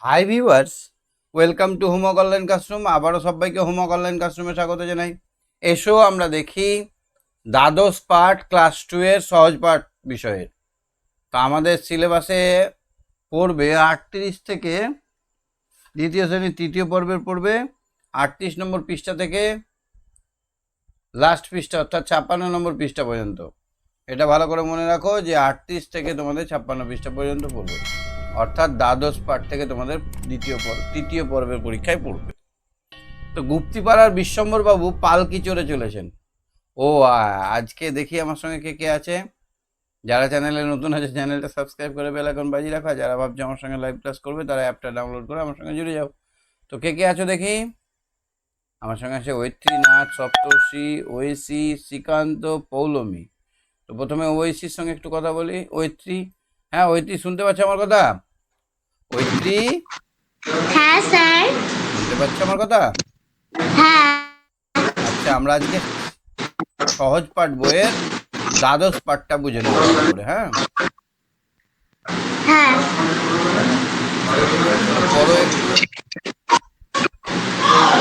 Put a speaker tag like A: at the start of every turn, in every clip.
A: Hi viewers, welcome to homework online classroom. আবারও সবাইকে homework online ক্লাসরুমে স্বাগত জানাই। এসো আমরা দেখি দ্বাদশ পাঠ ক্লাস 2 এর সহজ পাঠ বিষয়ের। তো আমাদের সিলেবাসে পড়বে 38 থেকে দ্বিতীয় শ্রেণীর তৃতীয় পর্বের পড়বে 38 নম্বর পৃষ্ঠা থেকে লাস্ট পৃষ্ঠা অর্থাৎ 56 নম্বর পৃষ্ঠা পর্যন্ত। এটা ভালো করে মনে রাখো যে 38 থেকে তোমাদের 56 পৃষ্ঠা পর্যন্ত পড়বে, অর্থাৎ দ্বাদশ পাঠ থেকে তোমাদের তৃতীয় পর্বের পরীক্ষায় পড়বে। তো গুপ্তিপাড়ার বিশ্বম্বর বাবু পালকি চড়ে চলেছেন। ও আজকে দেখি আমার সঙ্গে কে কে আছে। যারা চ্যানেলে নতুন আছে চ্যানেলটা সাবস্ক্রাইব করে বেল আইকন বাজিয়ে রাখা। যারা ভাবছে আমার সঙ্গে লাইভ ক্লাস করবে তারা অ্যাপটা ডাউনলোড করে আমার সঙ্গে জুড়ে যাও। তো কে কে আছো দেখি। আমার সঙ্গে আছে ঐত্রী, নাথ, সপ্তর্ষি, ঐশী, শ্রীকান্ত, পৌলমী। তো প্রথমে ঐশীর সঙ্গে একটু কথা বলি। ঐত্রী, হ্যাঁ ঐত্রী শুনতে পাচ্ছ আমার কথা? ঐত্রী,
B: হ্যাঁ স্যার।
A: শুনতে পাচ্ছ আমার কথা?
B: হ্যাঁ।
A: আচ্ছা, আমরা আজকে সহজ পাঠ বইয়ের দ্বাদশ পাঠটা বুঝে নেব করে। হ্যাঁ
B: হ্যাঁ।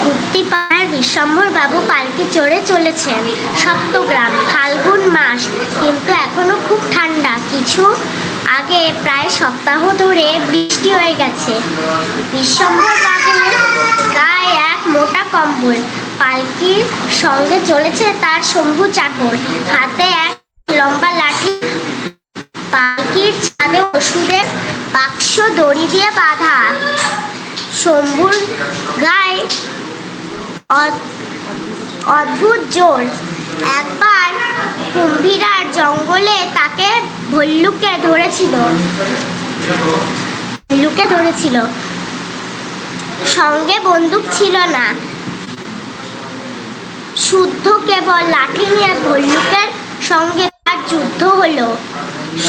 B: গুপ্তিপাড়ার বিশ্বম্বর বাবু পালকি চড়ে চলেছেন। সপ্তগ্রাম, ফাল্গুন মাস, কিন্তু এখনো খুব ঠান্ডা। কিছু আগে প্রায় সপ্তাহ ধরে বৃষ্টি হয়ে গেছে। বিশ্বম্বর বাবুর গায়ে এক মোটা কম্বল। পালকির সঙ্গে চলেছে তার শম্ভু চাকর, হাতে এক লম্বা লাঠি। পালকির ছাদে ওষুধের বাক্স দড়ি দিয়ে বাঁধা। শম্ভুর গায়ে অদ্ভুত জোর। একবার কুম্ভীরার জঙ্গলে তাকে ভল্লুকে ধরেছিল। সঙ্গে বন্দুক ছিল না, শুদ্ধ কেবল লাঠি নিয়ে ভল্লুকের সঙ্গে তার যুদ্ধ হলো।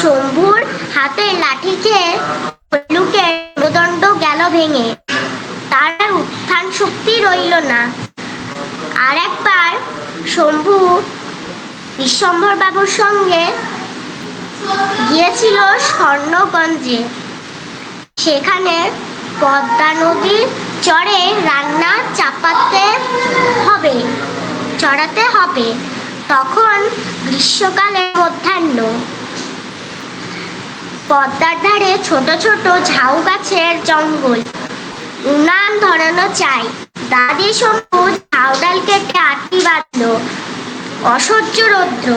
B: শম্ভুর হাতে লাঠি খেয়ে ভল্লুকের মেরুদণ্ড গেল ভেঙে, তার উত্থান শক্তি রইল না। আর একবার শম্ভু বিশ্বম্বর বাবুর সঙ্গে গিয়েছিল স্বর্ণগঞ্জে। সেখানে পদ্মা নদীর চরে রান্না চড়াতে হবে। তখন গ্রীষ্মকালের মধ্যাহ্ন। পদ্মার ধারে ছোট ছোট ঝাউ গাছের জঙ্গল। উনান ধরানো চাই। দাদি শম্ভু ঝাউ ডাল কেটে আটটি বাঁধল। অসহ্য রৌদ্র,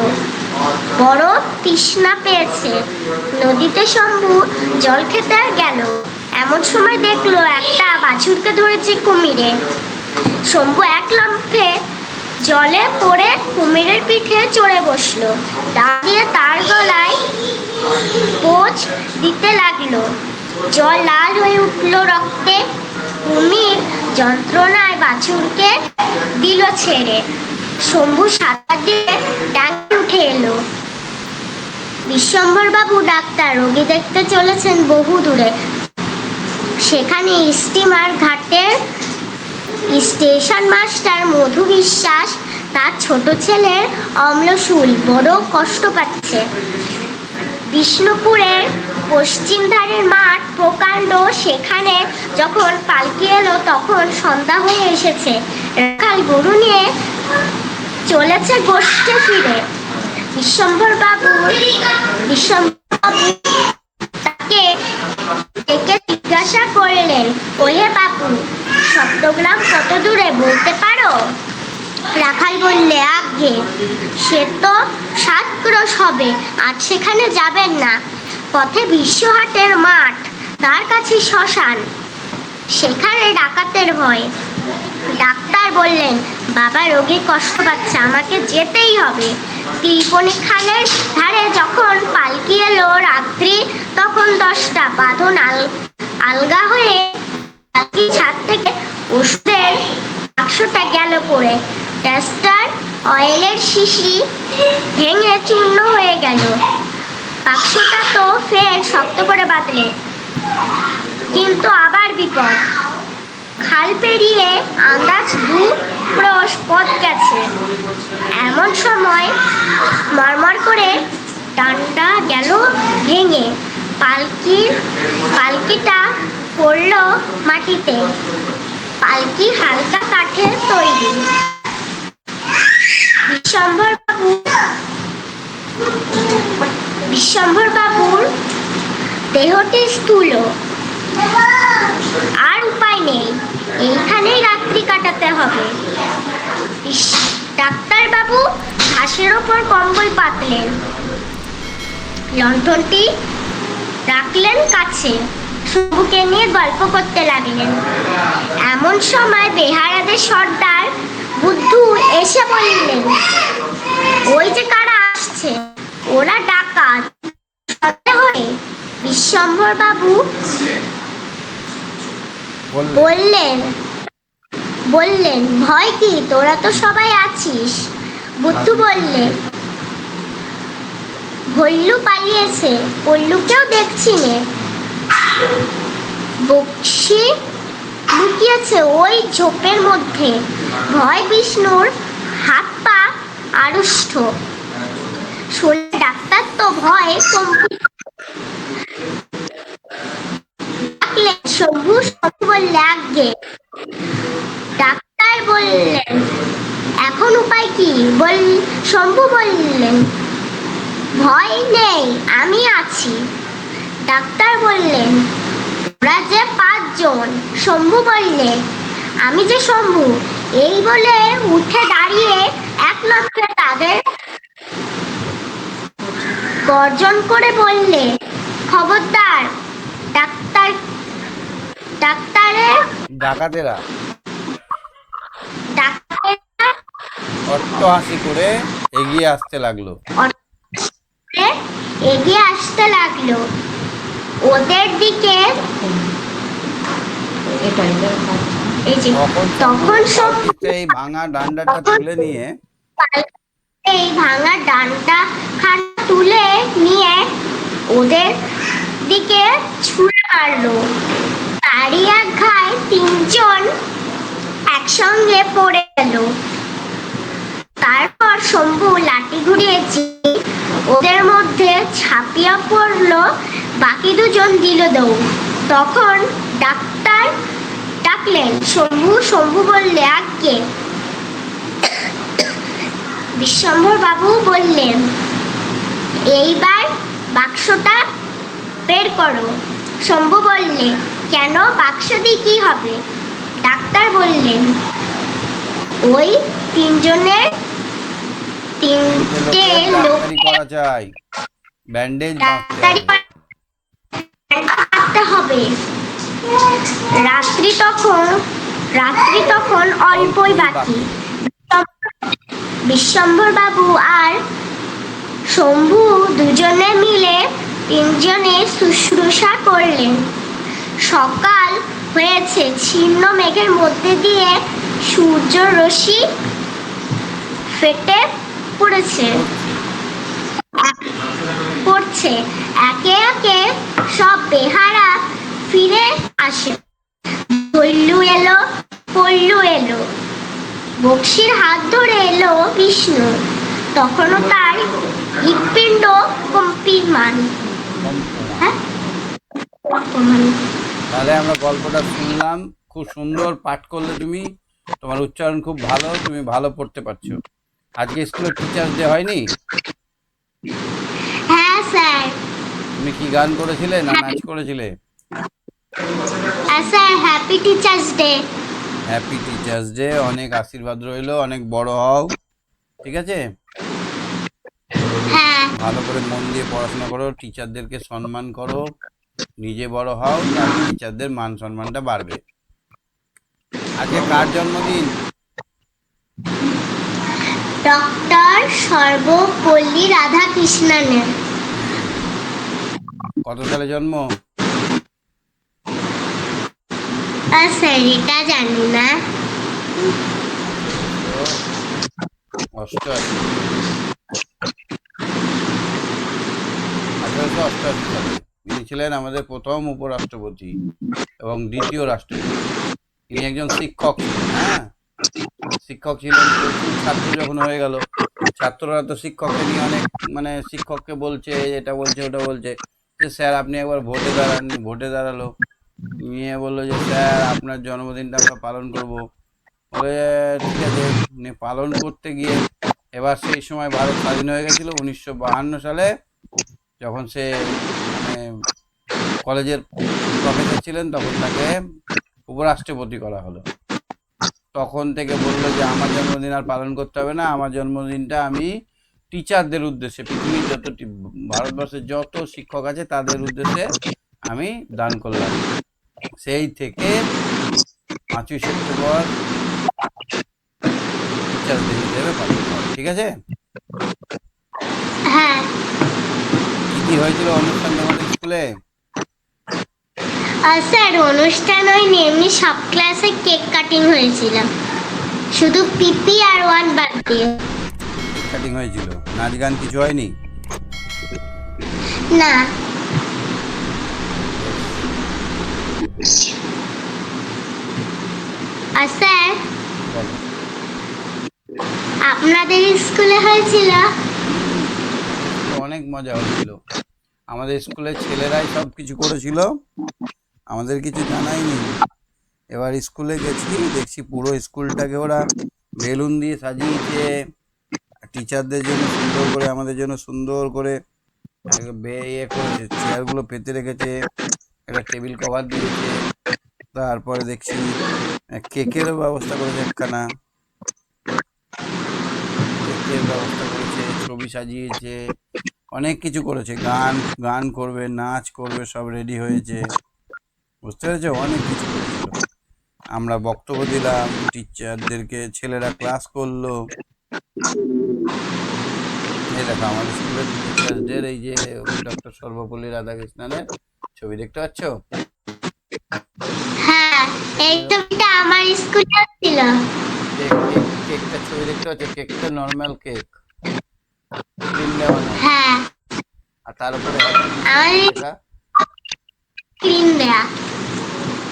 B: বড় তৃষ্ণা পেয়েছে। নদীতে শম্ভু জল খেতে গেল। এমন সময় দেখলো একটা বাছুরকে ধরেছে কুমিরে। শম্ভু এক লম্ফে জলে পড়ে কুমিরের পিঠে চড়ে বসলো। দাঁড়িয়ে তার গলায় পোঁচ দিতে লাগলো। জল লাল হয়ে উঠল রক্তে। কুমির যন্ত্রণায় বাছুরকে দিল ছেড়ে। শম্ভু সাঁতার দিয়ে ডাকে উঠে এলো। বিশ্বম্বর বাবু ডাক্তার, রোগী দেখতে চলেছেন বহু দূরে। সেখানে স্টিমার ঘাটের স্টেশন মাস্টার মধু বিশ্বাস তার ছোট ছেলের অম্লশূল বড় কষ্ট পাচ্ছে। বিষ্ণুপুরের পশ্চিম ধারের মাঠ প্রকাণ্ড। সেখানে যখন পালকি এলো তখন সন্ধ্যা হয়ে এসেছে। রাখাল গরু নিয়ে চলেছে গোষ্ঠে ফিরে। বিশ্বম্বর বাবু তাকে ডেকে জিজ্ঞাসা করলেন, ওহে বাবু, সপ্তগ্রাম কত দূরে বলতে পারো? রাখাল বললে, আজ্ঞে, সে তো 7 ক্রোশ হবে। আজ সেখানে যাবেন না। পথে বিশ্বহাটের মাঠ, তার কাছে শ্মশান, সেখানে ডাকাতের ভয়। ডাক্তার বললেন, বাবা, রোগী কষ্ট পাচ্ছে, আমাকে যেতেই হবে। তিলপনি খালের ধারে যখন পালকি এলো রাত্রি তখন 10টা। বাঁধন আলগা হয়ে পালকি ছাদ থেকে ওষুধের বাক্সটা গেল পড়ে। ক্যাস্টার অয়েলের শিশি ভেঙে চূর্ণ হয়ে গেল। বাক্সটা তো ফের শক্ত করে বাঁধলে, কিন্তু আবার বিপদ। খাল পেরিয়ে আন্দাজ 2 ক্রোশ পথ গেছে। এমন সময় মরমর করে ডান্ডা গেল ভেঙে। পালকিটা পড়ল মাটিতে। পালকি হালকা কাঠের তৈরি। বিশ্বম্ভর বাবুর দেহটি স্থূল। আর উপায় নেই, এইখানেই রাত্রি কাটাতে হবে। ডাক্তার বাবু ঘাসের ওপর কম্বল পাতলেন, লণ্ঠনটি রাখলেন কাছে, শম্ভুকে নিয়ে গল্প করতে লাগলেন। এমন সময় বেহারাদের সর্দার বুদ্ধু এসে বললেন, ওই যে কারা আসছে, ওরা ডাকাত। বিশ্বম্ভর বাবু বললেন ভয় কি, তোরা তো সবাই আছিস। বুদ্ধু বললে, ভল্লু পালিয়েছে, পল্লুকেও দেখছি নে। বক্সি লুকিয়েছে ওই ঝোপের মধ্যে। ভয় বিষ্ণুর হাত পা আড়ষ্ট। শুনে ডাক্তার তো ভয়ে শম্ভু বললে, আজ্ঞে। ডাক্তার বললেন, এখন উপায় কি? শম্ভু বললেন, ভয় নেই, আমি আছি। ডাক্তার বললেন, ওরা যে 5 জন। শম্ভু বললে, আমি যে শম্ভু। এই বলে উঠে দাঁড়িয়ে এক লক্ষে তাদের গর্জন করে বললে, খবরদার,
A: ডাকাতেরা অট্টহাসি করে এগিয়ে আসতে লাগলো।
B: ওদের দিকে তখন
A: এই ভাঙা ডান্ডাটা তুলে নিয়ে
B: ওদের দিকে ছুঁড়ে মারলো। তারই এক ঘায়ে 3 জন একসঙ্গে পড়ে গেল। তারপর শম্ভু লাঠি ঘুরিয়ে ওদের মধ্যে ঝাঁপিয়ে পড়লো। বাকি 2 জন দিল দৌড়। তখন ডাক্তার ডাকলেন, শম্ভু বললে, আজ্ঞে। বিশ্বম্ভর বাবু বললেন, এইবার বাক্সটা বের করো। শম্ভু বললে, কেন, বাক্স দিয়ে কি হবে? ডাক্তার বললেন, ওই 3 জনের 3টে লোক
A: করা যায়, ব্যান্ডেজ
B: বাঁধতে হবে। রাত্রি তখন অল্পই বাকি। বিশ্বম্ভর বাবু আর শম্ভু দুজনে মিলে 3 জনের শুশ্রূষা করলেন। সকাল হয়েছে, ছিন্ন মেঘের মধ্যে দিয়ে সূর্য রশ্মি ফেটে পড়ছে। একে একে সব বেহারা ফিরে আসে। ভল্লু এলো, পল্লু এলো, বক্সির হাত ধরে এলো বিষ্ণু। তখনও তার হৃৎপিণ্ড কম্পমান।
A: তাহলে আমরা গল্পটা শুনলাম, খুব সুন্দর পাঠ করলে তুমি, তোমার উচ্চারণ খুব ভালো, তুমি ভালো পড়তে পারছো। আজকে স্কুলে টিচার্স ডে হয়নি?
B: হ্যাঁ স্যার।
A: তুমি কি গান করেছিলে না নাচ করেছিলে?
B: Sir, happy teachers day.
A: Happy teachers day. অনেক আশীর্বাদ রইলো, অনেক বড় হও, ঠিক আছে?
B: হ্যাঁ।
A: ভালো করে মন দিয়ে পড়াশোনা করো, টিচারদেরকে সম্মান করো, নিজে বড় হও, তাহলে টিচারদের মান সম্মানটা বাড়বে। আজকে কার জন্মদিন?
B: ডক্টর সর্বপল্লী রাধাকৃষ্ণনের।
A: কত সালে জন্ম?
B: স্যার, এটা জানি না।
A: 1888 সালে। তিনি ছিলেন আমাদের প্রথম উপরাষ্ট্রপতি এবং দ্বিতীয় রাষ্ট্রপতি। তিনি একজন শিক্ষক ছিলেন। হ্যাঁ, শিক্ষক ছিলেন। ছাত্র যখন হয়ে গেল, ছাত্ররা তো শিক্ষককে নিয়ে অনেক, মানে শিক্ষককে বলছে, এটা বলছে, ওটা বলছে, যে স্যার আপনি একবার ভোটে দাঁড়ান। ভোটে দাঁড়ালো, নিয়ে বললো যে স্যার আপনার জন্মদিনটা আমরা পালন করব। বলে ঠিক আছে। নিয়ে পালন করতে গিয়ে এবার সেই সময় ভারত স্বাধীন হয়ে গেছিলো 1952 সালে, যখন সে মানে কলেজের প্রফেসর ছিলেন, তখন তাকে উপরাষ্ট্রপতি করা হলো। তখন থেকে বললো যে আমার জন্মদিন আর পালন করতে হবে না, আমার জন্মদিনটা আমি টিচারদের উদ্দেশ্যে, পৃথিবীর যত ভারতবর্ষের যত শিক্ষক আছে তাদের উদ্দেশ্যে আমি দান করলাম। সেই থেকে 5ই সেপ্টেম্বর টিচারদের হিসেবে পালন করা হয়। ঠিক আছে?
B: হ্যাঁ
A: কি কি হয়েছিল অনুষ্ঠান তোমাদের স্কুলে?
B: স্যার অনুষ্ঠান হয়নি, এমনি সব ক্লাসে কেক কাটিং হয়েছিল, শুধু পিপি আর ওয়ান বাদ দিয়ে।
A: কেক কাটিং হয়েছিল, নাচ গান কিছু হয়নি?
B: না।
A: বেশ,
B: আর স্যার
A: বলো।
B: আপনাদের স্কুলে হয়েছিল?
A: আমাদের স্কুলে অনেক মজা হয়েছিল। আমাদের স্কুলের ছেলেরাই সব কিছু করেছিল, আমাদের কিছু জানাই নেই। এবার স্কুলে গেছি, দেখছি পুরো স্কুলটাকে ওরা বেলুন দিয়ে সাজিয়েছে, টিচারদের জন্য সুন্দর করে, আমাদের জন্য সুন্দর করে ইয়ে করেছে, চেয়ারগুলো পেতে রেখেছে, একটা টেবিল কভার দিয়েছে। তারপরে দেখছি কেকেরও ব্যবস্থা করেছে একখানা, কেকের ব্যবস্থা করেছে, ছবি সাজিয়েছে, অনেক কিছু করেছে, গান গান করবে, নাচ করবে, সব রেডি হয়েছে। বুঝতে পেরেছো? অনেক কিছু করেছিল। আমরা বক্তব্য দিলাম টিচারদেরকে, ছেলেরা ক্লাস করলো। এই দেখো আমাদের স্কুলের টিচারদের, এই যে ডক্টর সর্বপল্লী রাধাকৃষ্ণনের ছবি দেখতে পাচ্ছ?
B: হ্যাঁ, এই
A: এগুলো
B: ছবিটা আমার স্কুলে ছিল।
A: কেকটা ছবি দেখতে পাচ্ছ? কেকটা নর্মাল কেক, ক্রিম দেওয়া নয়।
B: হ্যাঁ,
A: আর তার উপরে হ্যাপি
B: আমার
A: বার্থডে লেখা।
B: ক্রিম দেয়া।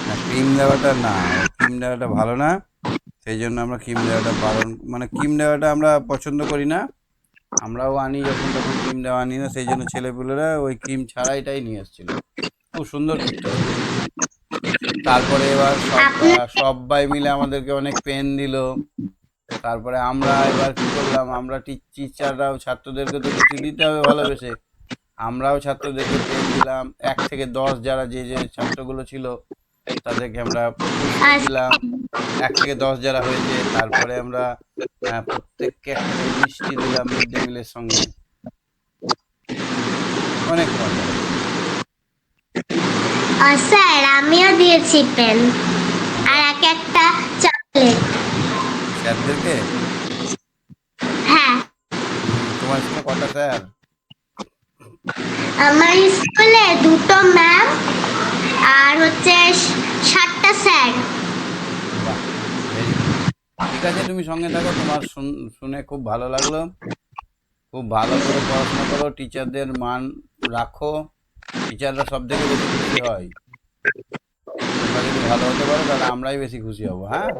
A: না, ক্রিম দেওয়াটা না, ক্রিম দেওয়াটা ভালো না, সেই জন্য আমরা ক্রিম দেওয়াটা ক্রিম দেওয়াটা আমরা পছন্দ করি না। আমরাও আনি যখন তখন ক্রিম দেওয়া আনি না, সেই জন্য ছেলেপুলেরা ওই ক্রিম ছাড়াইটাই নিয়ে এসেছিল। খুব সুন্দর কেকটা ছিল। তারপরে এবার
B: আপনার
A: সবাই মিলে আমাদেরকে অনেক পেন দিল। তারপরে আমরা এবার কি করলাম, আমরা টিচাররাও ছাত্রদেরকে তো কিছু দিতে হবে ভালোবেসে, আমরাও ছাত্রদেরকে পেন দিলাম। 1 থেকে 10 যারা যে যে ছাত্রগুলো ছিল তাদেরকে আমরা পুরস্কার দিলাম, 1 থেকে 10 যারা হয়েছে। তারপরে আমরা প্রত্যেককে একটা করে মিষ্টি দিলাম মিড ডে মিলের সঙ্গে। অনেক মজা হয়েছে।
B: স্যার আমিও দিয়েছি পেন আর
A: বাহ,
B: এক একটা চকলেট।
A: স্যারদেরকে?
B: হ্যাঁ,
A: তোমার স্কুলে কটা স্যার?
B: আমার স্কুলে দুটো ম্যাম আর হচ্ছে 7টা স্যার।
A: বাহ, ভেরি গুড। ঠিক আছে, তুমি সঙ্গে থাকো, তোমার শুনে খুব ভালো লাগলো। খুব ভালো করে পড়াশোনা করো, টিচারদের মান রাখো, টিচাররা সব থেকে বেশি খুশি হয়। তোমরা যদি ভালো হতে পারো তাহলে আমরাই বেশি খুশি হব। হ্যাঁ,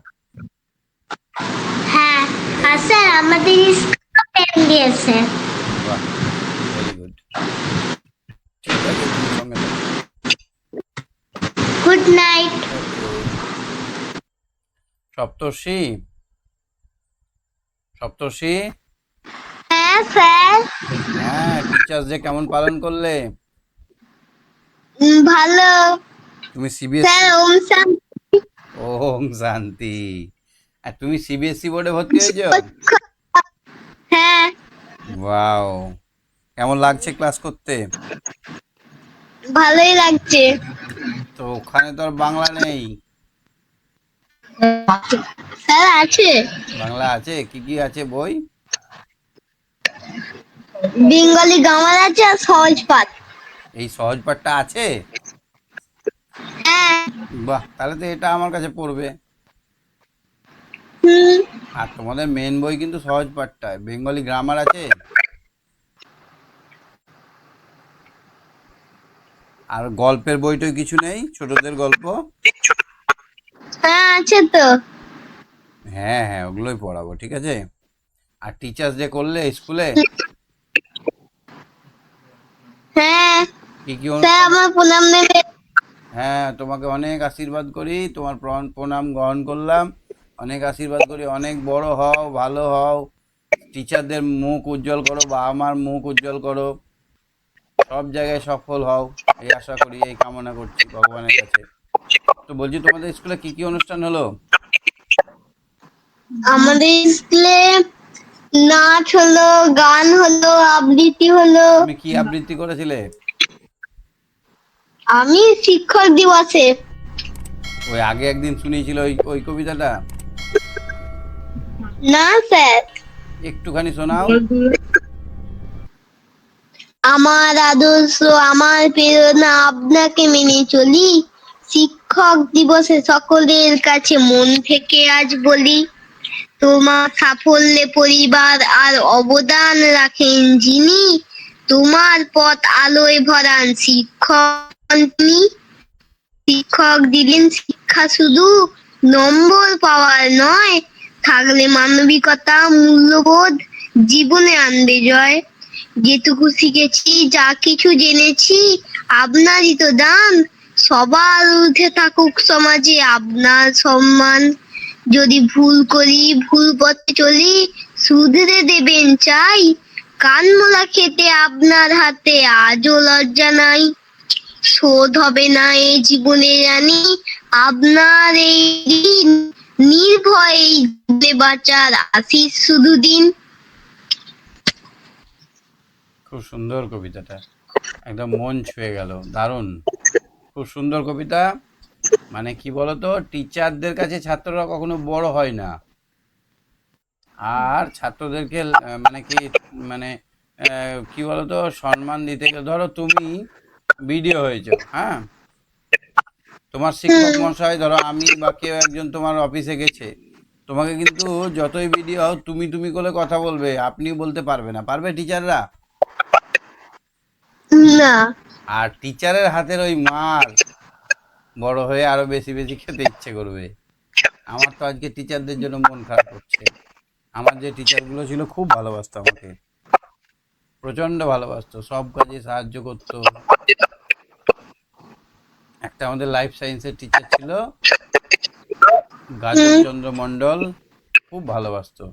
B: হ্যাঁ, আর স্যার আমাদের স্কুলে পেন দিয়েছে।
A: বাহ, ভেরি গুড। ঠিক আছে, তুমি সঙ্গে থাকো।
B: Good night.
A: ওকে। সপ্তর্ষি, সপ্তর্ষি,
B: হ্যাঁ স্যার।
A: হ্যাঁ, টিচার্স ডে কেমন পালন করলে?
B: ভালো।
A: তুমি
B: স্যার
A: সিবিএসসি?
B: ওম শান্তি।
A: ওম শান্তি। আর তুমি সিবিএসসি বোর্ডে ভর্তি হয়েছো?
B: হ্যাঁ,
A: ওয়াও, কেমন লাগছে ক্লাস করতে?
B: ভালোই লাগছে।
A: তো ওখানে তো আর বাংলা নেই।
B: স্যার আছে,
A: বাংলা আছে? কি কি আছে বই?
B: বেঙ্গলি গ্রামার আছে আর সহজ পাঠ।
A: এই সহজ পাঠটা আছে?
B: হ্যাঁ।
A: বাহ, তাহলে তো এটা আমার কাছে পড়বে।
B: হুম।
A: আর তোমাদের মেন বই কিন্তু সহজ পাঠটা, বেঙ্গলি গ্রামার আছে? আর গল্পের বইটই কিছু নেই, ছোটদের গল্প?
B: হ্যাঁ আছে তো।
A: হ্যাঁ হ্যাঁ, ওগুলোই পড়াবো, ঠিক আছে। আর টিচার্স ডে করলে স্কুলে?
B: হ্যাঁ
A: কি কি
B: স্যার
A: অনুষ্ঠান?
B: আমার প্রণাম নেবে।
A: হ্যাঁ, তোমাকে অনেক আশীর্বাদ করি, তোমার প্রণাম গ্রহণ করলাম, অনেক আশীর্বাদ করি, অনেক বড় হও, ভালো হও, টিচারদের মুখ উজ্জ্বল করো, বাবা মার মুখ উজ্জ্বল করো, সব জায়গায় সফল হও, এই আশা করি, এই কামনা করছি ভগবানের কাছে। তো বলছি, তোমাদের স্কুলে কি কি অনুষ্ঠান হলো?
C: আমাদের স্কুলে নাচ হলো, গান হলো, আবৃত্তি হলো।
A: তুমি কি আবৃত্তি করেছিলে?
C: আমি শিক্ষক দিবসে।
A: ওই আগে একদিন শুনিয়েছিল ওই ওই কবিতাটা,
C: না স্যার,
A: একটুখানি শোনাও।
C: আমার আদর্শ, আমার প্রেরণা, আপনাকে মেনে চলি। শিক্ষক দিবসে সকলের কাছে মন থেকে আজ বলি, তোমার সাফল্যে পরিবার আর অবদান রাখেন যিনি, তোমার পথ আলোয় ভরান শিক্ষক তিনি। শিক্ষক দিলেন শিক্ষা শুধু নম্বর পাওয়ার নয়, থাকলে মানবিকতা মূল্যবোধ জীবনে আনবে জয়। যেটুকু শিখেছি, যা কিছু জেনেছি, আপনারই তো দান। সবার ঊর্ধ্বে থাকুক সমাজে আপনার সম্মান। যদি ভুল করি, ভুল পথে চলি, শুধরে দেবেন চাই। কানমোলা খেতে আপনার হাতে আজও লজ্জা নাই। শোধ হবে না এই জীবনে জানি, আপনার এই ঋণ। নির্ভয়ে জীবনে বাঁচার আশিস শুধু দিন।
A: খুব সুন্দর কবিতাটা, একদম মন ছুঁয়ে গেল, দারুণ, খুব সুন্দর কবিতা। মানে কি বলতো, টিচারদের কাছে ছাত্ররা কখনো বড় হয় না, আর ছাত্রদেরকে মানে কি, মানে কি বলতো, সম্মান দিতে গেলে, ধরো তুমি বিডিও হয়েছো, হ্যাঁ, তোমার শিক্ষক মশাই, ধরো আমি বা কেউ একজন তোমার অফিসে গেছে, তোমাকে কিন্তু যতই বিডিও হও তুমি তুমি করে কথা বলবে, আপনি বলতে পারবে না, পারবে টিচাররা?
C: না।
A: আর টিচারের হাতের ওই মার বড় হয়ে আরো বেশি বেশি খেতে ইচ্ছে করবে। আমার তো আজকে টিচারদের জন্য মন খারাপ হচ্ছে। আমার যে টিচারগুলো ছিল খুব ভালোবাসতো আমাকে, প্রচন্ড ভালোবাসতো, সব কাজে সাহায্য করতো। একটা আমাদের লাইফ সায়েন্সের টিচার ছিল, গাজর চন্দ্র মণ্ডল, খুব ভালোবাসতো,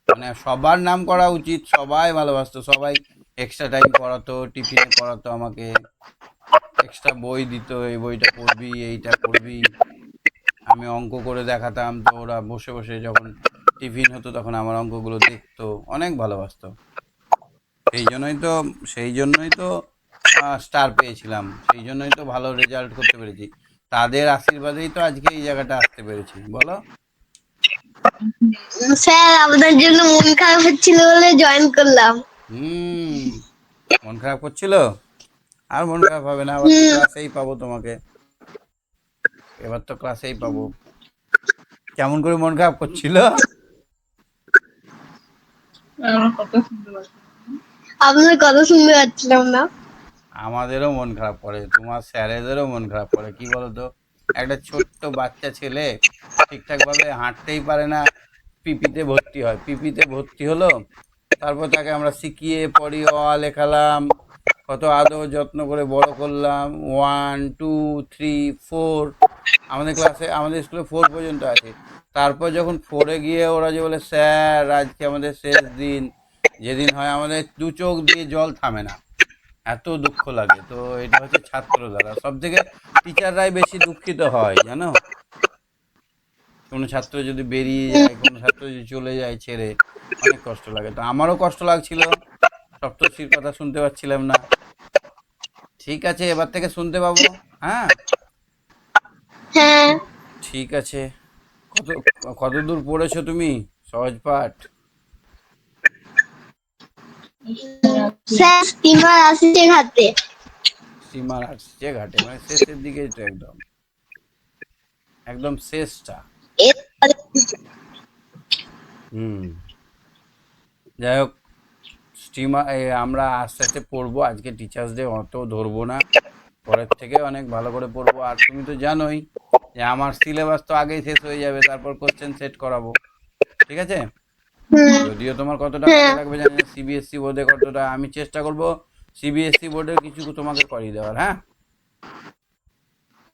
A: মানে সবার নাম করা উচিত, সবাই ভালোবাসতো, সবাই এক্সট্রা টাইম পড়াতো, টিফিনে পড়াতো আমাকে, এক্সট্রা বই দিত, এই বইটা পড়বি, এইটা পড়বি। আমি অঙ্ক করে দেখাতাম, তো ওরা বসে বসে যখন টিফিন হতো তখন আমার অঙ্কগুলো দেখতো, অনেক ভালোবাসতো। সেই জন্যই তো স্টার পেয়েছিলাম, সেই জন্যই তো ভালো রেজাল্ট করতে পেরেছি, তাদের আশীর্বাদেই তো আজকে এই জায়গাটা আসতে পেরেছি, বলো।
C: স্যার, আপনার জন্য মন খারাপ হচ্ছিল বলে জয়েন করলাম।
A: হুম, মন খারাপ করছিল? আর মন খারাপ হবে না, আবার তো ক্লাসেই পাবো তোমাকে, এবার তো ক্লাসেই পাবো। কেমন করে মন খারাপ করছিল?
C: আপনার কথা শুনতে পাচ্ছিলাম না।
A: আমাদেরও মন খারাপ করে, তোমার স্যারেদেরও মন খারাপ করে, কি বলতো, একটা ছোট্ট বাচ্চা ছেলে ঠিকঠাক ভাবে হাঁটতেই পারে না, পিপিতে ভর্তি হয়, পিপিতে ভর্তি হলো, তারপর তাকে আমরা শিখিয়ে পড়ি, লেখালাম, কত আদর যত্ন করে বড় করলাম, 1 2 3 4, আমাদের ক্লাসে, আমাদের স্কুলে 4 পর্যন্ত আছে। তারপর যখন 4-এ গিয়ে ওরা যে বলে, স্যার আজকে আমাদের শেষ দিন, যেদিন হয় আমাদের দু চোখ দিয়ে জল থামে না, এত দুঃখ লাগে। তো এটা হচ্ছে ছাত্র দ্বারা, সব থেকে টিচাররাই বেশি দুঃখিত হয়, জানো। কোনো ছাত্র যদি বেরিয়ে যায়, কোনো ছাত্র যদি চলে যায় ছেড়ে, অনেক কষ্ট লাগে। তো আমারও কষ্ট লাগছিল, সপ্তর্ষির কথা শুনতে পাচ্ছিলাম না। ঠিক আছে, এবার থেকে শুনতে পাবো, হ্যাঁ।
C: হ্যাঁ
A: ঠিক আছে, কত কত দূর পড়েছো তুমি সহজ পাঠ?
C: স্যার, স্টিমার আসছে ঘাটে।
A: স্টিমার আসছে ঘাটে, মানে শেষের দিকেই তো, একদম একদম শেষটা। হুম, যাই হোক, স্টিমার আমরা আস্তে আস্তে পড়বো, আজকে টিচার্স ডে, অত ধরবো না, পরের থেকে অনেক ভালো করে পড়বো। আর তুমি তো জানোই যে আমার সিলেবাস তো আগেই শেষ হয়ে যাবে, তারপর কোশ্চেন সেট করাবো, ঠিক আছে। যদিও তোমার কতটা কাজে লাগবে জানি না, সিবিএসসি বোর্ডে কতটা, আমি চেষ্টা করব সিবিএসসি বোর্ডের কিছু তোমাকে করিয়ে দেওয়ার, হ্যাঁ।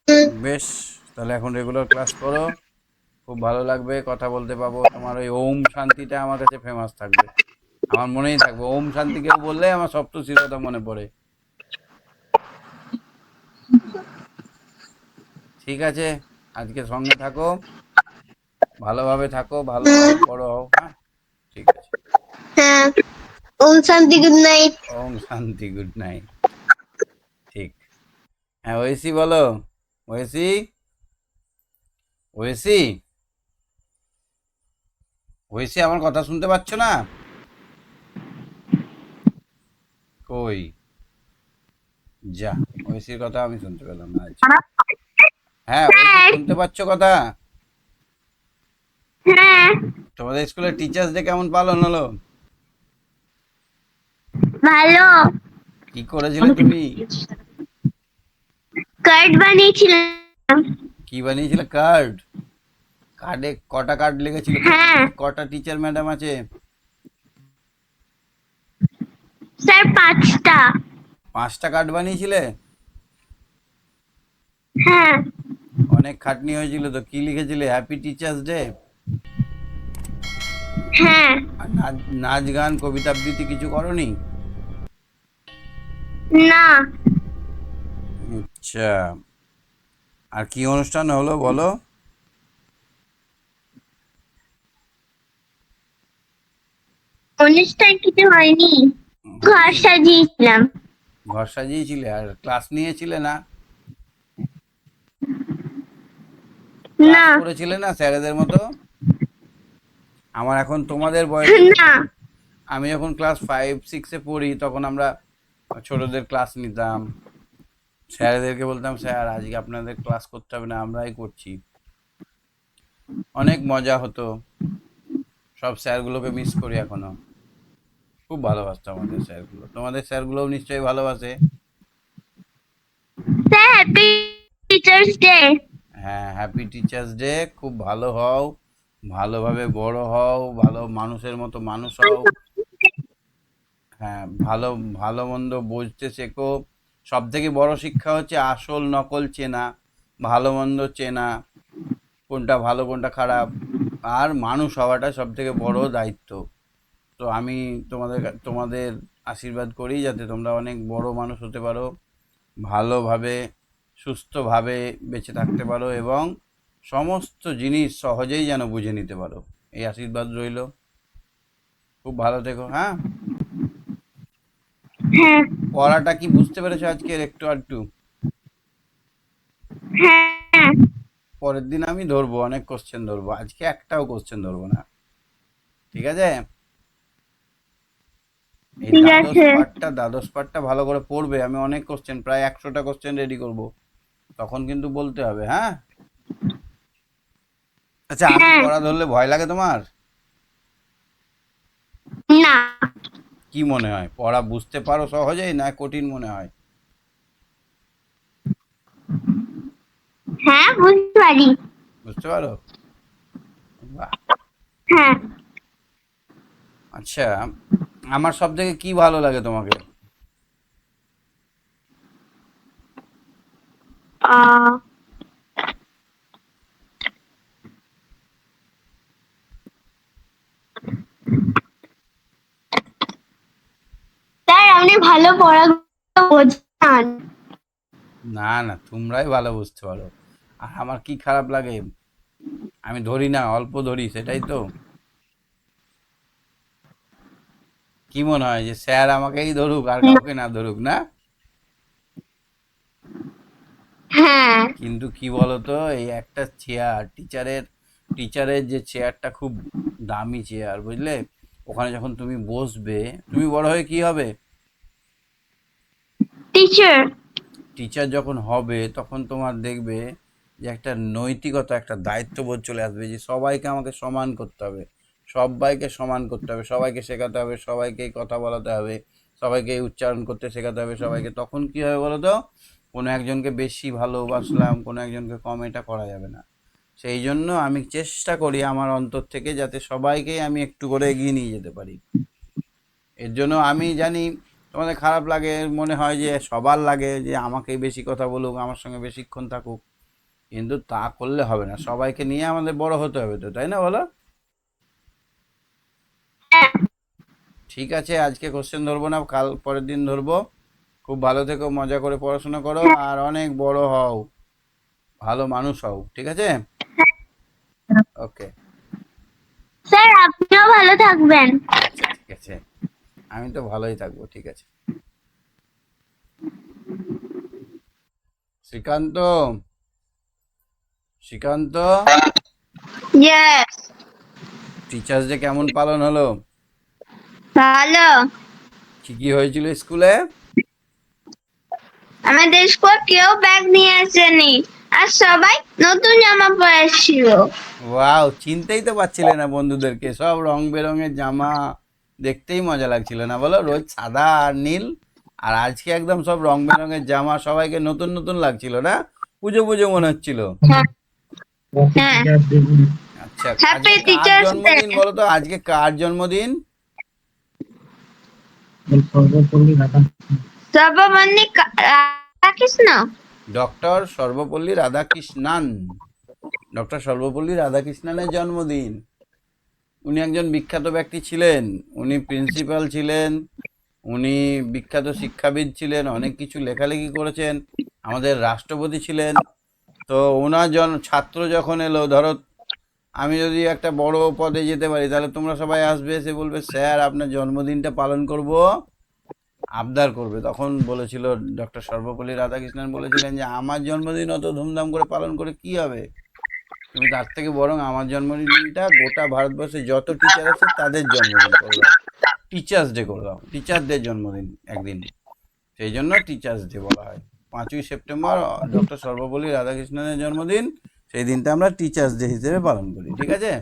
A: বেশ, তাহলে এখন রেগুলার ক্লাস করো, খুব ভালো লাগবে, কথা বলতে পাবো। তোমার ওই ওম শান্তিটা আমার কাছে ফেমাস থাকবে, আমার মনেই থাকবে। ওম শান্তি কেউ বললে আমার সপ্তর্ষির কথা মনে পড়ে। ঠিক আছে, আজকে সঙ্গে থাকো, ভালোভাবে থাকো, ভালোভাবে পড়ো হও, হ্যাঁ? ঠিক আছে।
C: হ্যাঁ, ওম শান্তি, গুড নাইট।
A: ওম শান্তি, গুড নাইট। ঠিক। হ্যাঁ, ওয়েসি বলো। ওয়েসি, ওয়েসি, ওয়েসি, আমার কথা শুনতে পাচ্ছ না? কই, যা, ওয়েসির কথা আমি শুনতে পেলাম না আজ। হ্যাঁ, ওয়েসি, শুনতে পাচ্ছ কথা?
B: হ্যাঁ,
A: তোমাদের স্কুলের টিচার্স ডে কেমন পালন হলো?
B: ভালো।
A: কি করেছিলে তুমি?
B: কার্ড বানিয়েছিলাম।
A: কি বানিয়েছিলে? কার্ড? কার্ডে কটা কার্ড লেগেছিল?
B: হ্যাঁ
A: কটা টিচার ম্যাডাম আছে?
B: স্যার, 5টা।
A: 5টা কার্ড বানিয়েছিলে?
B: হ্যাঁ
A: অনেক খাটনি হয়েছিল তো। কি লিখেছিলে? Happy teachers day?
B: হ্যাঁ।
A: আর নাচ, নাচ গান, কবিতা আবৃত্তি কিছু করনি?
B: না,
A: আচ্ছা, আর কি অনুষ্ঠান হলো বলো?
B: অনুষ্ঠান কিছু হয়নি, ঘর
A: হয়নি?
B: সাজিয়েছিলাম।
A: ঘর সাজিয়েছিলে? আর ক্লাস নিয়েছিলে না? ক্লাস
B: না
A: করেছিলে না স্যারেদের মতো? আমার এখন তোমাদের বয়সে,
B: না।
A: আমি যখন ক্লাস 5-6-এ পড়ি তখন আমরা ছোটদের ক্লাস নিতাম, স্যারেদেরকে বলতাম স্যার আজকে আপনাদের ক্লাস করতে হবে না, আমরাই করছি। অনেক মজা হতো। সব স্যারগুলোকে মিস করি এখনো। খুব ভালোবাসতো আমাদের স্যারগুলো। তোমাদের স্যারগুলোও নিশ্চয়ই ভালোবাসে।
B: Sir, happy teachers day.
A: হ্যাঁ, হ্যাপি টিচার্স ডে। খুব ভালো হও, ভালোভাবে বড় হও, ভালো মানুষের মতো মানুষ হও। হ্যাঁ, ভালো, ভালো মন্দ বুঝতে শেখো। সব থেকে বড় শিক্ষা হচ্ছে আসল নকল চেনা, ভালো মন্দ চেনা, কোনটা ভালো কোনটা খারাপ, আর মানুষ হওয়াটা সব থেকে বড় দায়িত্ব। তো আমি তোমাদের আশীর্বাদ করি যাতে তোমরা অনেক বড় মানুষ হতে পারো, ভালোভাবে সুস্থভাবে বেঁচে থাকতে পারো এবং সমস্ত জিনিস সহজেই যেন বুঝে নিতে পারো, এই আশীর্বাদ রইল। খুব ভালো থেকো, হ্যাঁ?
B: হ্যাঁ
A: পড়াটা কি বুঝতে পেরেছো আজকের একটু আধটু?
B: হ্যাঁ।
A: পরের দিন আমি ধরবো, অনেক কোশ্চেন ধরবো, আজকে একটাও কোশ্চেন ধরবো না। ঠিক আছে? এই
B: ঠিক আছে।
A: দ্বাদশ পাঠটা ভালো করে পড়বে। আমি অনেক কোশ্চেন, প্রায় 100টা কোশ্চেন রেডি করব, তখন কিন্তু বলতে হবে, হ্যাঁ? আচ্ছা, আমি
B: হ্যাঁ।
A: পড়া ধরলে ভয় লাগে তোমার?
B: না।
A: কি মনে হয়, পড়া বুঝতে পারো সহজেই না কঠিন মনে হয়?
B: হ্যাঁ, বুঝতে পারি।
A: বুঝতে পারো? বাহ।
B: হ্যাঁ।
A: আচ্ছা, আমার সব থেকে কি ভালো লাগে তোমাকে?
B: আহ, স্যার, আপনি ভালো পড়াগুলো বোঝান।
A: না না, তোমরাই ভালো বুঝতে পারো। আর আমার কি খারাপ লাগে, আমি ধরি না, অল্প ধরি, সেটাই তো। কি মনে হয় যে স্যার আমাকেই ধরুক আর কাউকে না ধরুক, না?
B: হ্যাঁ।
A: কিন্তু কি বলতো, এই একটা চেয়ার, টিচারের যে চেয়ারটা খুব দামি চেয়ার, বুঝলে? ওখানে যখন তুমি বসবে, তুমি বড় হয়ে কি হবে?
B: টিচার।
A: টিচার যখন হবে তখন তোমার দেখবে যে একটা নৈতিকতা, একটা দায়িত্ববোধ চলে আসবে যে সবাইকে আমাকে সমান করতে হবে, সবাইকে সমান করতে হবে, সবাইকে শেখাতে হবে, সবাইকে কথা বলাতে হবে, সবাইকে উচ্চারণ করতে শেখাতে হবে সবাইকে। তখন কি হবে বলো তো? কোনো একজনকে বেশি ভালোবাসলাম, কোনো একজনকে কম, এটা করা যাবে না। সেই জন্য আমি চেষ্টা করি আমার অন্তর থেকে যাতে সবাইকেই আমি একটু করে এগিয়ে নিয়ে যেতে পারি। এর জন্য আমি জানি তোমাদের খারাপ লাগে, মনে হয় যে সবার লাগে যে আমাকেই বেশি কথা বলুক, আমার সঙ্গে বেশিক্ষণ থাকুক, কিন্তু তা করলে হবে না, সবাইকে নিয়ে আমাদের বড় হতে হবে তো, তাই না বলো? ঠিক আছে, আজকে কোশ্চেন ধরবো না, কাল পরের দিন ধরবো। খুব ভালো থেকো, মজা করে পড়াশোনা করো, আর অনেক বড় হও, ভালো মানুষ হও, ঠিক আছে? ওকে।
B: স্যার আপনিও ভালো থাকবেন।
A: আচ্ছা ঠিক আছে, আমি তো ভালোই থাকবো, ঠিক আছে। Srikanth, Srikanth,
C: yes.
A: Teachers day কেমন পালন হলো?
C: ভালো।
A: কি কি হয়েছিল স্কুলে?
C: আমাদের স্কুল কেউ ব্যাগ নিয়ে আসেনি, আর সবাই নতুন জামা পরে এসেছিল।
A: ওয়াও, চিনতেই তো পারছিলে না বন্ধুদেরকে, সব রং বেরঙের জামা, দেখতেই মজা লাগছিল না বলো? রোজ সাদা আর নীল, আর আজকে একদম সব রং বেরঙের জামা, সবাইকে নতুন নতুন লাগছিল না? পুজো পুজো মনে হচ্ছিল।
C: হ্যাঁ। হ্যাঁ।
A: আচ্ছা,
C: হ্যাপি
A: আজকে কার
C: টিচার্স ডে।
A: জন্মদিন বলো তো? আজকে কার জন্মদিন?
C: সর্বমন্নি রাধাকৃষ্ণ।
A: ডক্টর সর্বপল্লী রাধাকৃষ্ণান। ডক্টর সর্বপল্লী রাধাকৃষ্ণানের জন্মদিন। উনি একজন বিখ্যাত ব্যক্তি ছিলেন, উনি প্রিন্সিপাল ছিলেন, উনি বিখ্যাত শিক্ষাবিদ ছিলেন, অনেক কিছু লেখালেখি করেছেন, আমাদের রাষ্ট্রপতি ছিলেন। তো ওনার ছাত্র যখন এলো, ধরো আমি যদি একটা বড় পদে যেতে পারি, তাহলে তোমরা সবাই আসবে, এসে বলবে স্যার আপনার জন্মদিনটা পালন করব, আবদার করবে। তখন বলেছিল ডক্টর সর্বপল্লী রাধাকৃষ্ণন, বলেছিলেন যে আমার জন্মদিন অত ধুমধাম করে পালন করে কি হবে, তুমি তার থেকে বরং আমার জন্মদিনটা গোটা ভারতবর্ষে যত টিচার আছে তাদের জন্মদিন করে দাও, টিচার্স ডে করে দাও, টিচারদের জন্মদিন একদিন, সেই জন্য টিচার্স ডে বলা হয়। 5ই সেপ্টেম্বর ডক্টর সর্বপল্লী রাধাকৃষ্ণনের জন্মদিন, সেই দিনটা আমরা টিচার্স ডে হিসেবে পালন করি, ঠিক আছে?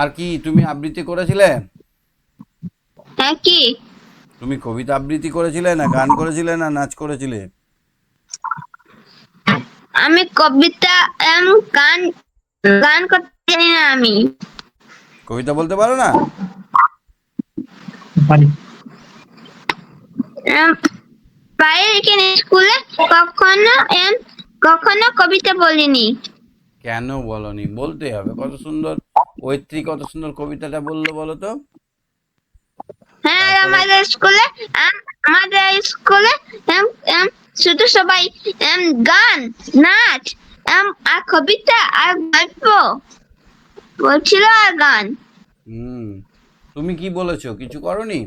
A: আর কি তুমি আবৃত্তি করেছিলে?
C: হ্যাঁ, কি?
A: তুমি কবিতা আবৃত্তি করেছিলে, না গান করেছিলে, না নাচ করেছিলে?
C: আমি কবিতা গান গান করতে জানি না আমি।
A: কবিতা বলতে পারো না?
C: বাইরে এখানে স্কুলে কখনো কখনো কবিতা বলিনি।
A: কেন বলনি? বলতে হবে, কত সুন্দর পৈতৃ, কত সুন্দর কবিতাটা বললো বলো তো।
C: হ্যাঁ, আর
A: তারপরে
C: আমাদের স্কুলে শুধু সবাই গান, নাচ, আর কবিতা আর গল্প বলছিল, আর গান।
A: হুম, তুমি কি বলেছো? কিছু করনি?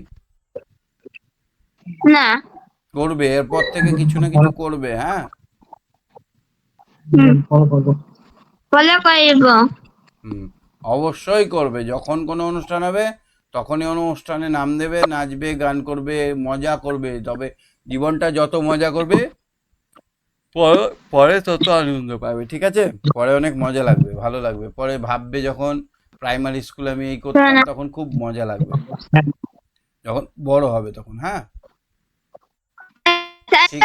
C: না।
A: করবে, এরপর থেকে কিছু না কিছু করবে, হ্যাঁ?
C: ফলো করব।
A: হুম, অবশ্যই করবে। যখন কোনো অনুষ্ঠান হবে তখনই অনুষ্ঠানে নাম দেবে, নাচবে, গান করবে, মজা করবে। তবে জীবনটা যত মজা করবে, পরে তত আনন্দ পাবে, ঠিক আছে? পরে অনেক মজা লাগবে, ভালো লাগবে, পরে ভাববে যখন প্রাইমারি স্কুলে আমি এই করতাম, তখন খুব মজা লাগবে যখন বড় হবে তখন, হ্যাঁ? ঠিক।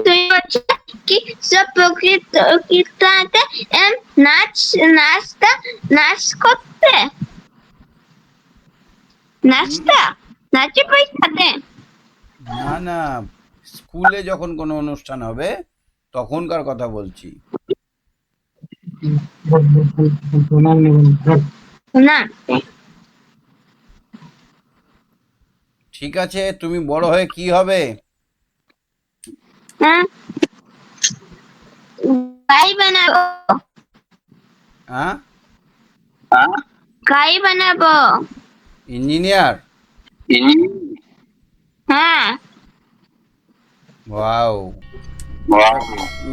C: তুমি বলছো কি সব প্রকৃতিতে নাচ নাচটা নাচ করতে নাচটা নাচে পরীক্ষাতে?
A: না না, স্কুলে যখন কোনো অনুষ্ঠান হবে তখনকার কথা বলছি।
C: না।
A: ঠিক আছে, তুমি বড় হয়ে কি হবে?
C: হ্যাঁ, গাই বানাবো।
A: হ্যাঁ,
C: গাই বানাবো।
A: ইঞ্জিনিয়ার?
C: হ্যাঁ।
A: ওয়াও,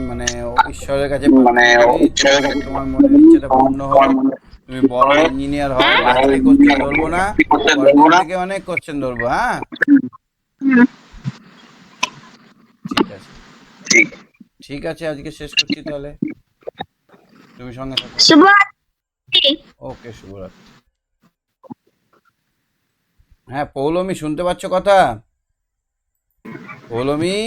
A: মানে ঈশ্বরের কাছে প্রার্থনা করি তোমার মনের ইচ্ছেটা পূর্ণ হোক, তুমি বড় ইঞ্জিনিয়ার হও। আজকে কোশ্চেন ধরবো না, পরের দিন থেকে অনেক কোশ্চেন ধরবো, হ্যাঁ? ঠিক আছে, ঠিক আছে, আজকে শেষ করছি তাহলে, তুমি সঙ্গে থাকো।
C: শুভরাত্রি।
A: ওকে, শুভরাত্রি। হ্যাঁ পৌলমী, শুনতে পাচ্ছ কথা? পৌলমী,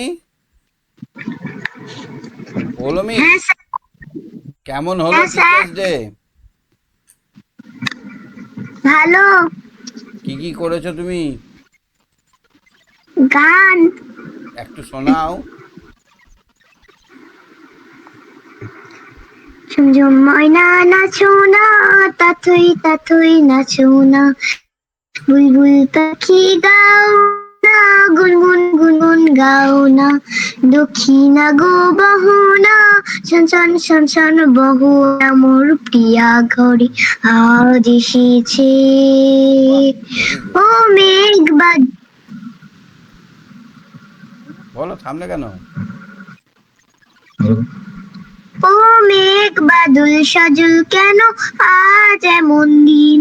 A: পৌলমী,
B: হ্যাঁ স্যার।
A: কেমন হলো
B: হ্যাঁ, স্যার।
A: Teachers day?
B: ভালো।
A: কি কি করেছো তুমি?
B: গান।
A: একটু শোনাও।
B: ঝুমঝুম ময়না নাচো না, তাথই তাথই নাচো না, বুলবুল পাখি গাও না, গুনগুন গুনগুন গাও না, দক্ষিণা গো বহো না, ছনছন ছনছন বহো না, মোর প্রিয়া ঘরে আজ এসেছে।
A: ভেরি
B: ও
A: গুড।
B: মেঘ বা
A: বলো, থামলে কেন?
B: ও মেঘ বাদল সাজুল কেন আজ এমন দিন,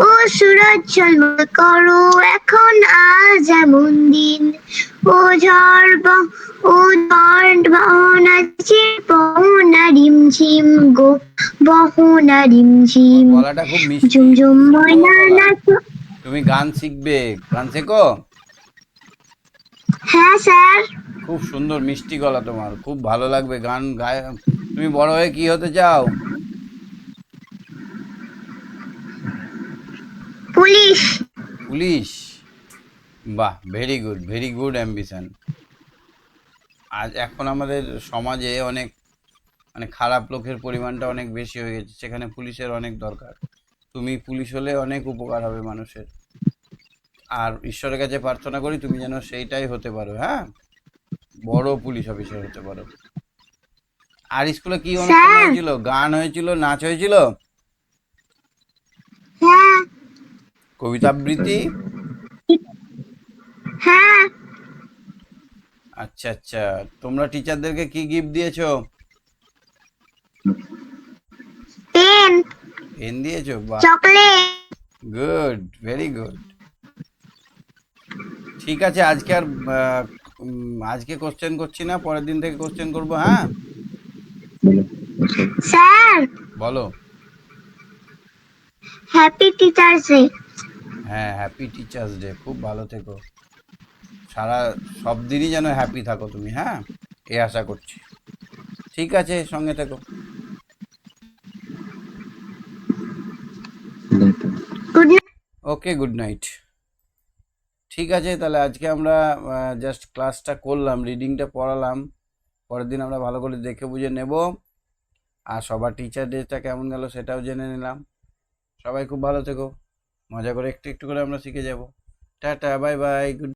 B: ও সুরজ ঝলমল করো এখন আজ এমন দিন, ও ঝড় ও ঝড় বহনা বহনা রিমঝিম গো, বহনা রিমঝিম,
A: গলাটা খুব মিষ্টি,
B: ঝুমঝুম
A: খুব সুন্দর
B: ময়না
A: গলা।
B: নাচো।
A: তুমি গান শিখবে, গান শেখো।
B: হ্যাঁ স্যার।
A: খুব সুন্দর মিষ্টি গলা তোমার, খুব ভালো লাগবে গান গায়ে। তুমি বড় হয়ে কি হতে চাও?
B: পুলিশ।
A: পুলিশ? বাহ, ভেরি গুড অ্যাম্বিশন। আজ এখন আমাদের সমাজে অনেক মানে খারাপ লোকের পরিমাণটা অনেক বেশি হয়ে গেছে, সেখানে পুলিশের অনেক দরকার। তুমি পুলিশ হলে অনেক উপকার হবে মানুষের। আর ঈশ্বরের কাছে প্রার্থনা করি তুমি যেন সেইটাই হতে পারো, হ্যাঁ, বড় পুলিশ অফিসার হতে পারো। আর স্কুলে কি অনুষ্ঠান
B: স্যার।
A: হয়েছিল? গান হয়েছিল, নাচ হয়েছিল,
B: হ্যাঁ।
A: কবিতা আবৃত্তি?
B: হ্যাঁ।
A: আচ্ছা আচ্ছা। তোমরা টিচারদেরকে কি গিফট দিয়েছো?
B: পেন।
A: পেন দিয়েছো? বাহ,
B: চকলেট।
A: Good, very good. ঠিক আছে, আজকে আর আজকে কোশ্চেন করছি না, পরের দিন থেকে কোশ্চেন করবো, হ্যাঁ।
B: স্যার।
A: বলো।
B: Happy teachers day.
A: হ্যাঁ, হ্যাপি টিচার্স ডে। খুব ভালো থেকো, সারা সব দিনই যেন হ্যাপি থাকো তুমি, হ্যাঁ, এই আশা করছি। ঠিক আছে, সঙ্গে থেকো।
B: Good night.
A: Okay, good night. ঠিক আছে, তাহলে আজকে আমরা জাস্ট ক্লাসটা করলাম, রিডিংটা পড়ালাম। পরের দিন আমরা ভালো করে দেখে বুঝে নেব। আর সবার টিচার ডেটা কেমন গেল সেটাও জেনে নিলাম। সবাই খুব ভালো থেকো, মজা করে একটু একটু করে আমরা শিখে যাব। Tata, bye bye, good.